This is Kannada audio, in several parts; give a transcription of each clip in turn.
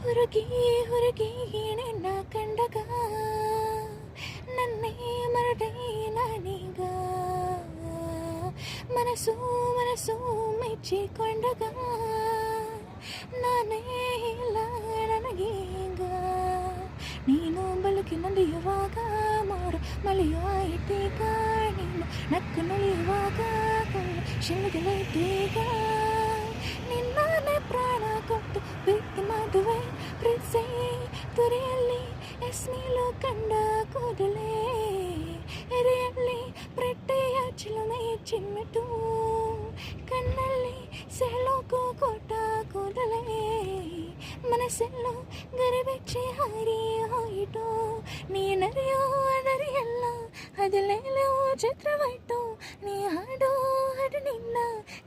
ಹುರುಗಿ ಹುರುಗಿ ನಿನ್ನ ಕಂಡಗ ನನ್ನೇ ಮರದೆ ನಾನೀಗ ಮನಸ್ಸು ಮನಸ್ಸು ಮೆಚ್ಚಿಕೊಂಡಗ ನಾನೇ ಇಲ್ಲ ನನಗೀಗ ನೀನು ಬಲುಕಿನಲ್ಲಿರುವಾಗ ಮೋಡ ಮಳೆಯಾಯಿತೀಗ ನೀನು ನಕ್ಕು ನಲಿಯುವಾಗ ಶಿಲುಗಲೈತೀಗ ನಿನ್ನೇ ಪ್ರಾಣ ಕೊಟ್ಟು ಬಿಟ್ಟು ಮದುವೆ ಪ್ರೀಸೆ ತುರಿಯಲ್ಲಿ ಎಸ್ಮೇಲು ಕಂಡ ಕೂದಲೇ ಎರೆಯಲ್ಲಿ ಪ್ರೆಟ್ಟೆಯ ಚಿಲುಮೆ ಚಿಮ್ಮಿತು ಕಣ್ಣಲ್ಲಿ ಸೆಳೋಕು ಕೊಟ್ಟ ಕೂದಲೇ ಮನಸ್ಸೆಲ್ಲೋ ಗರಿಬೆಚ್ಚಿ ಹಾರಿ ಹೋಯಿತು ನೀನರಿಯೋ ಅದರಿಯಲ್ಲ ಅದಲ್ಲೆಲ್ಲೋ ಚಿತ್ರವಾಯ್ತು ನೀ ಹಾಡೋ ಹಾಡು ನಿನ್ನ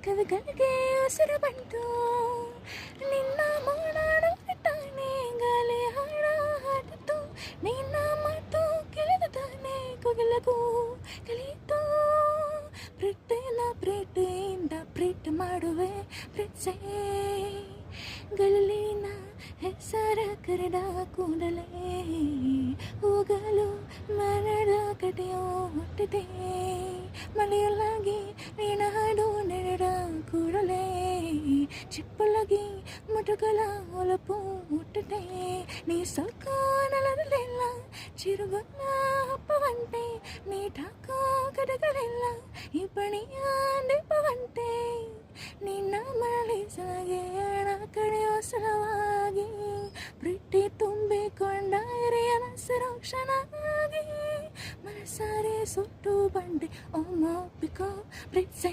ಕವಿಗಳಿಗೆ ಉಸಿರು ಬಂತು ನಿನ್ನ ಮೋಡಾಡೋ ತಾನೇ ಗಾಳಿ ಹಾಡ ಹಾಡಿತು ನಿನ್ನ ಮಾತು ಕೇಳಿದ ತಾನೇ ಕೊಗಲಗೂ ಕಲಿಯಿತು ಪ್ರೀತಿನ ಪ್ರೀತಿಯಿಂದ ಪ್ರೀತಿ ಮಾಡುವೆ ಪ್ರೀತ್ಸೆ ಗಲ್ಲಿನ ಹೆಸರ ಕರೆದ ಕೂಡಲೇ ಹೋಗಲು ಮರದ ಕಡೆಯೋ ಹುಟ್ಟಿದೆ ಮಳೆಯಲ್ಲಾಗಿ ನೀನ ಹಾಡು ನೆರಡ ಕೂಡಲೇ ಚಿಪ್ಪಲಾಗಿ ಮುಟುಕಲ ಹೊಲಪು ಹುಟ್ಟಿದೆ ನೀ ಸಾಕೋ ನೆಲದಲ್ಲೆಲ್ಲ ಚಿರುಗಲ್ಲ ಹಪ್ಪವಂತೆ ನೀ ಠಾಕೋ ಕಡೆಗಳೆಲ್ಲ ಈ ಪಣಿಯ ದೀಪವಂತೆ ನಿನ್ನ ಮರಳಿಸಾಗೆಯಣ ಕಡೆಯೋ ಸಲವಾಗಿ ಪ್ರೀತಿ ತುಂಬಿಕೊಂಡ ಹಿರಿಯನ ಸುರಕ್ಷಣಾಗಿ ಮನಸಾರೆ ಸುಟ್ಟು ಬಂಡೆ ಓ ಮೋಪಿಕೋ ಪ್ರೀತ್ಸೆ